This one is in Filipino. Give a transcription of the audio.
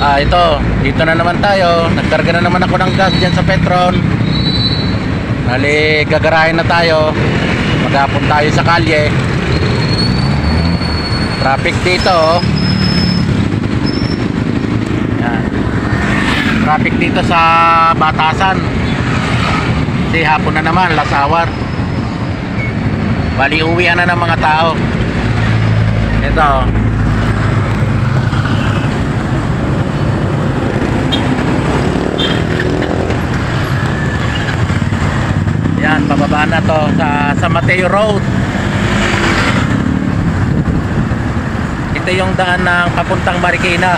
Ito, dito na naman tayo. Nagkarga na naman ako ng gas dyan sa Petron. Bali, gagarahin na tayo. Maghapon tayo sa kalye. Traffic dito, oh. Yan. Traffic dito sa Batasan. Kasi hapon na naman, last hour. Bali, uwian na ng mga tao. Ito, oh. Yan, pababa na to sa Mateo Road. Ito yung daan ng papuntang Marikina.